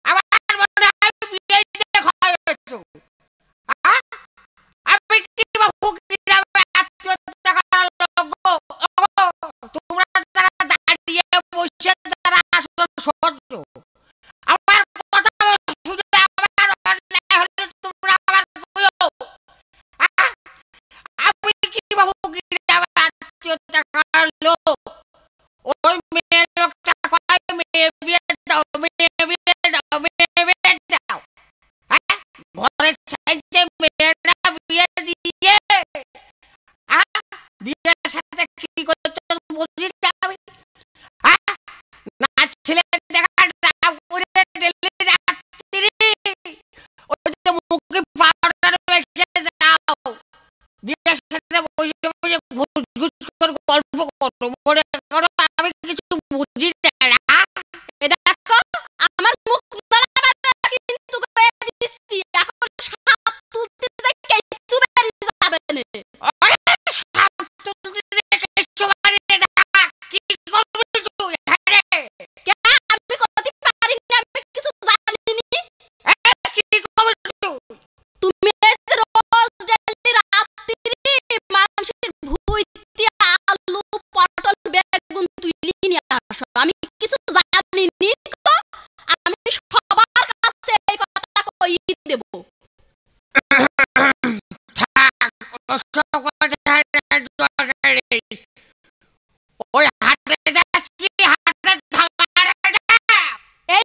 আমার মনে হয় বিয়ে দেখা হয়েছে। আমি কি বাবু কিভাবে আত্মহত্যা করার লোক গো? ওগো, তোমরা যারা দাঁড়িয়ে বসে যারা আসলে সহ্য আমার কথা শুনে আমার অন্যায় হলে তোমরা আমার কইও। আহ, আমি কি বাবু কিভাবে আত্মহত্যা করার লোক? ওই মেয়ে লোকটা কয় মেয়ে বিয়ে দাও, মেয়ে বিয়ে দাও, মেয়ে বিয়ে দাও। হ্যাঁ, ঘরের চাইতে মেয়েরা বিয়ে দিয়ে বিয়ের সাথে কি করছো বুঝি না আমি। হ্যাঁ, না ছেলে দেখা না করে ডেলি রাত্রি ওই যে মুখে পাউডার মেখে যাও, বিয়ের সাথে বসে বসে ঘুষ ঘুষ করে গল্প করো, মনে করো আমি কিছু বুঝি না। এ দেখো, আমার মুখ নড়াবার না কিন্তু কয়ে দিচ্ছি, এখন সাপ তুলতে যাই কিছু বেরিয়ে যাবে না। আরে সাপ তুলতে দেখে সবাই দেখা কি করবি তুই? হ্যাঁ রে, কে আমি করতে পারি না, আমি কিছু জানি নি। কি করবি তুই? তুমি এই যে রোজ ডেলি রাত্রি মানুষের ভুইতে আলু পটল বেগুন তুলি নিয়ে আসো, আমি কিছু জানি নি তো। আমি সবার কাছে এই কথা কই দেব। থাক, ওসব কথা দরকার নেই। ওই